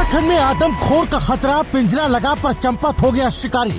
उत्तराखंड में आदमखोर का खतरा, पिंजरा लगा पर चंपत हो गया शिकारी।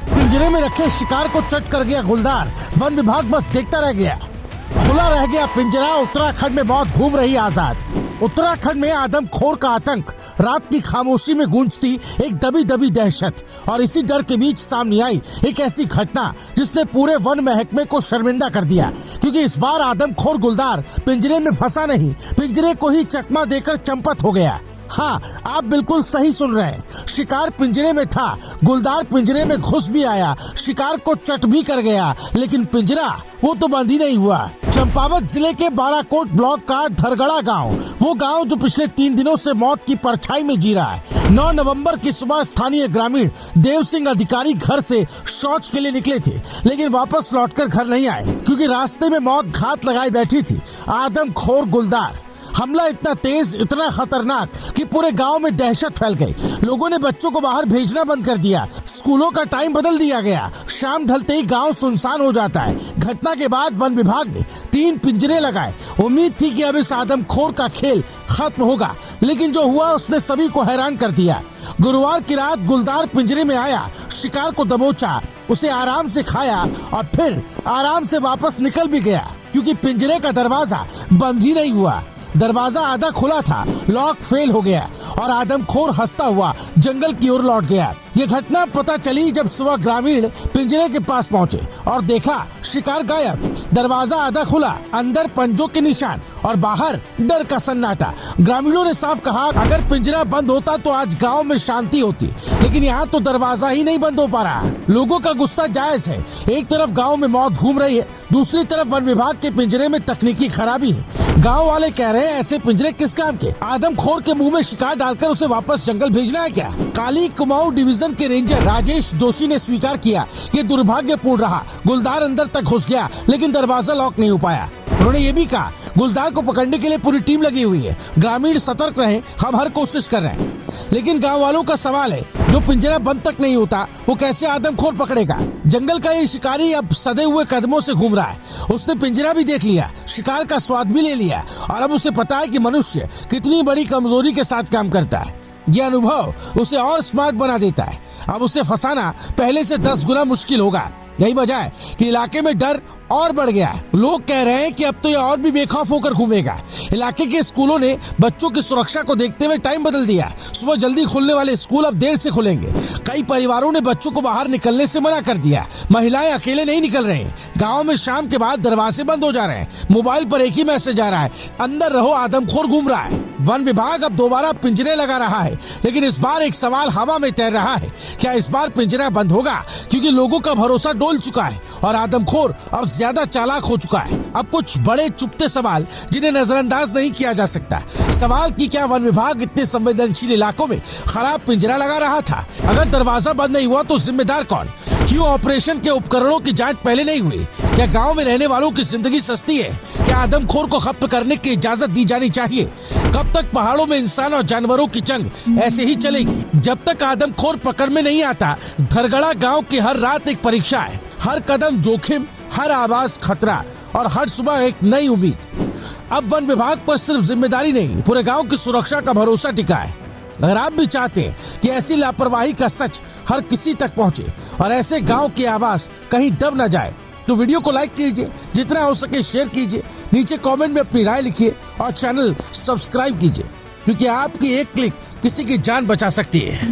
पिंजरे में रखे शिकार को चट कर गया गुलदार। वन विभाग बस देखता रह गया। खुला रह गया पिंजरा। उत्तराखंड में मौत घूम रही आजाद। उत्तराखंड में आदमखोर का आतंक, रात की खामोशी में गूंजती एक दबी दबी दहशत। और इसी डर के बीच सामने आई एक ऐसी घटना जिसने पूरे वन महकमे को शर्मिंदा कर दिया। क्योंकि इस बार आदमखोर गुलदार पिंजरे में फंसा नहीं, पिंजरे को ही चकमा देकर चंपत हो गया। हाँ, आप बिल्कुल सही सुन रहे हैं। शिकार पिंजरे में था, गुलदार पिंजरे में घुस भी आया, शिकार को चट भी कर गया, लेकिन पिंजरा वो तो बंद ही नहीं हुआ। चंपावत जिले के बाराकोट ब्लॉक का धरगड़ा गांव, वो गांव जो पिछले 3 दिनों से मौत की परछाई में जी रहा है। 9 नवंबर की सुबह स्थानीय ग्रामीण देव सिंह अधिकारी घर से शौच के लिए निकले थे, लेकिन वापस लौटकर घर नहीं आए क्योंकि रास्ते में मौत घात लगाई बैठी थी। आदमखोर गुलदार। हमला इतना तेज, इतना खतरनाक कि पूरे गांव में दहशत फैल गई। लोगों ने बच्चों को बाहर भेजना बंद कर दिया। स्कूलों का टाइम बदल दिया गया। शाम ढलते ही गांव सुनसान हो जाता है। घटना के बाद वन विभाग ने 3 पिंजरे लगाए। उम्मीद थी कि अब इस आदमखोर का खेल खत्म होगा, लेकिन जो हुआ उसने सभी को हैरान कर दिया। गुरुवार की रात गुलदार पिंजरे में आया, शिकार को दबोचा, उसे आराम से खाया और फिर आराम से वापस निकल भी गया क्योंकि पिंजरे का दरवाजा बंद ही नहीं हुआ। दरवाजा आधा खुला था, लॉक फेल हो गया और आदमखोर हंसता हुआ जंगल की ओर लौट गया। ये घटना पता चली जब सुबह ग्रामीण पिंजरे के पास पहुंचे और देखा शिकार गायब। दरवाजा आधा खुला, अंदर पंजों के निशान और बाहर डर का सन्नाटा। ग्रामीणों ने साफ कहा, अगर पिंजरा बंद होता तो आज गांव में शांति होती, लेकिन यहाँ तो दरवाजा ही नहीं बंद हो पा रहा। लोगों का गुस्सा जायज है। एक तरफ गाँव में मौत घूम रही है, दूसरी तरफ वन विभाग के पिंजरे में तकनीकी खराबी है। गांव वाले कह रहे हैं, ऐसे पिंजरे किस काम के? आदमखोर के मुंह में शिकार डालकर उसे वापस जंगल भेजना है क्या? काली कुमाऊं डिवीजन के रेंजर राजेश जोशी ने स्वीकार किया कि दुर्भाग्यपूर्ण रहा। गुलदार अंदर तक घुस गया, लेकिन दरवाजा लॉक नहीं हो पाया। उन्होंने ये भी कहा, गुलदार को पकड़ने के लिए पूरी टीम लगी हुई है। ग्रामीण सतर्क रहें, हम हर कोशिश कर रहे हैं। लेकिन गांव वालों का सवाल है, जो पिंजरा बंद तक नहीं होता वो कैसे आदमखोर पकड़ेगा? जंगल का ये शिकारी अब सदे हुए कदमों से घूम रहा है। उसने पिंजरा भी देख लिया, शिकार का स्वाद भी ले लिया और अब उसे पता है कि मनुष्य कितनी बड़ी कमजोरी के साथ काम करता है। यह अनुभव उसे और स्मार्ट बना देता है। अब उसे फंसाना पहले से 10 गुना मुश्किल होगा। यही वजह है कि इलाके में डर और बढ़ गया है। लोग कह रहे हैं कि अब तो ये और भी बेखौफ होकर घूमेगा। इलाके के स्कूलों ने बच्चों की सुरक्षा को देखते हुए टाइम बदल दिया। सुबह जल्दी खुलने वाले स्कूल अब देर से खुलेंगे। कई परिवारों ने बच्चों को बाहर निकलने से मना कर दिया। महिलाएं अकेले नहीं निकल रही। गाँव में शाम के बाद दरवाजे बंद हो जा रहे हैं। मोबाइल पर एक ही मैसेज आ रहा है, अंदर रहो, आदमखोर घूम रहा है। वन विभाग अब दोबारा पिंजरे लगा रहा है, लेकिन इस बार एक सवाल हवा में तैर रहा है, क्या इस बार पिंजरा बंद होगा? क्योंकि लोगों का भरोसा डोल चुका है और आदमखोर अब ज्यादा चालाक हो चुका है। अब कुछ बड़े चुपते सवाल जिन्हें नजरअंदाज नहीं किया जा सकता। सवाल कि क्या वन विभाग इतने संवेदनशील इलाकों में खराब पिंजरा लगा रहा था? अगर दरवाजा बंद नहीं हुआ तो जिम्मेदार कौन? क्यों ऑपरेशन के उपकरणों की जांच पहले नहीं हुई? क्या गांव में रहने वालों की जिंदगी सस्ती है? क्या आदमखोर को खत्म करने की इजाजत दी जानी चाहिए? कब तक पहाड़ों में इंसान और जानवरों की जंग ऐसे ही चलेगी? जब तक आदमखोर पकड़ में नहीं आता, धरगड़ा गांव की हर रात एक परीक्षा है। हर कदम जोखिम, हर आवाज खतरा और हर सुबह एक नई उम्मीद। अब वन विभाग पर सिर्फ जिम्मेदारी नहीं, पूरे गांव की सुरक्षा का भरोसा टिका है। अगर आप भी चाहते हैं कि ऐसी लापरवाही का सच हर किसी तक पहुंचे और ऐसे गांव की आवाज कहीं दब न जाए, तो वीडियो को लाइक कीजिए, जितना हो सके शेयर कीजिए, नीचे कमेंट में अपनी राय लिखिए और चैनल सब्सक्राइब कीजिए, क्योंकि आपकी एक क्लिक किसी की जान बचा सकती है।